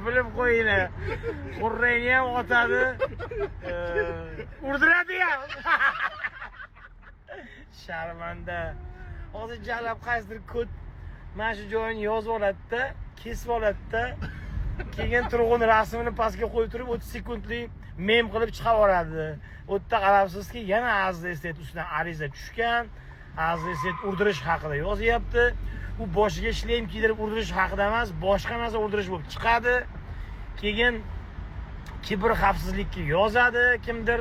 Bilib qo'yinglar. Qurrayni ham otadi. Urdiradi ham. Sharmanda. Hozir jalab qaysidir kod mana shu joyini yozib oladi-da, kesib oladi-da. Keyin turg'un rasmini pastga qo'yib turib 30 sekundlik mem qilib chiqaveradi. U yerda qarabsizki, yana Aziz Estet ustidan ariza tushgan. Aziz Estet urdirish haqida yozyapti. U boshiga shlem kiydirib urdirish haqida emas, boshqa narsa urdirish bo'lib chiqadi. Keyin kiber xavfsizlikka yozadi kimdir.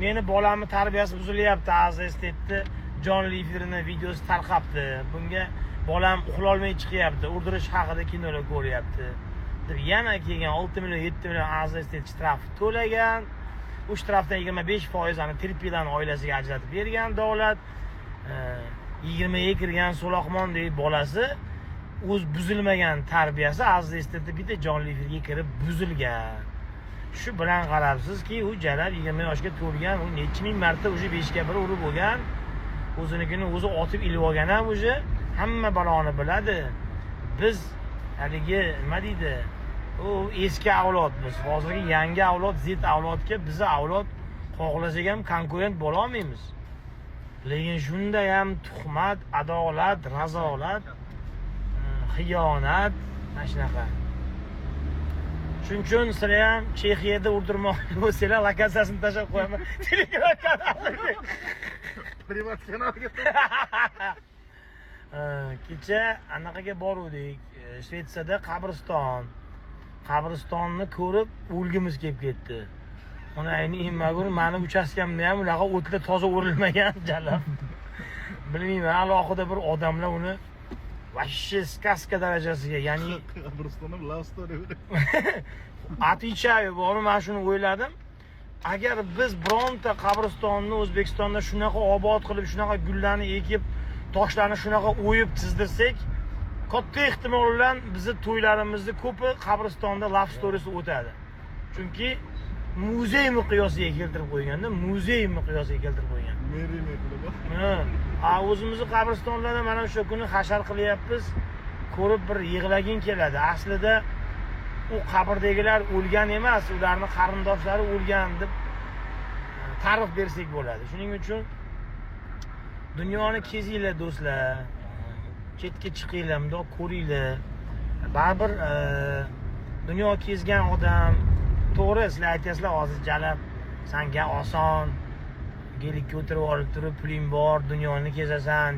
Meni bolamni tarbiyasi buzilyapti, Aziz Estetni jonli efirining videosi tarqabdi. Bunga bolam uxlolmay chiqyapti, urdirish haqida kinolar ko'ryapti. Deb yana kelgan 6 million 7 million Aziz Estet shtraf to'lagan. U shtrafdan 25%ni Tirpilani oilasiga ajratib bergan davlat. 20 ga kirgan So'loqmondek bolasi o'z buzilmagan tarbiyasi Aziz Estetni bitta jonli efirga kirib buzilgan. Shu bilan qarabsizki, u jalab 20 yoshga to'lgan, u necha ming marta o'sha 5 ga 1 urib bo'lgan. O'zinikini o'zi otib ilib olgan ham o'sha hamma baloni biladi. Biz haligi nima deydi? U eski avlod biz. Hozirgi yangi avlod, Z avlodga bizi avlod xohlasak ham konkurent bo'la olmaymiz. Lekin shunda ham tuhmat, adolat, razolat, xiyonat, mana shunaqa. Shuning uchun sizlar ham Chexiyada urdirmoqchi bo'lsanglar, lokatsiyasini tashlab qo'yaman. Telegram kanaliga. Privat kanalga. Kecha anaqaga boruvdik. Shvetsiyada qabristonni ko'rib o'lgimiz kelib ketdi. Ona ayni magur meni uchastkamda ham unaqa o'tlar toza o'rilmagan jalab. Bilmayman, alohida bir odamlar uni vashshi skaska darajasiga, ya'ni qabristonda love story. Atichayev bor, men shuni o'yladim. Agar biz bironta qabristonni O'zbekistonda shunaqa obod qilib, shunaqa gullarni ekib, toshlarni shunaqa o'yib chizdirsak, katta ehtimol bilan bizni to'ylarimizni ko'pi qabristonda love storysi o'tadi. Chunki muzey miqyosiga keltirib qo'yganda, muzey miqyosiga keltirib qo'ygan. O'zimizni qabristonlarda mana o'sha kuni hashar qilyapmiz. Ko'rib bir yig'laging keladi. Aslida u qabrdagilar o'lgan emas, ularning qarindoshlari o'lgan deb ta'rif bersak bo'ladi. Shuning uchun dunyoni kezinglar do'stlar. Chetga chiqinglar, bundoq ko'ringlar. Baribir dunyo kezgan odam, to'g'ri sizlar aytasizlar, hozir jalab senga oson, gelikka o'tirib olib turib puling bor, dunyoni kezasan.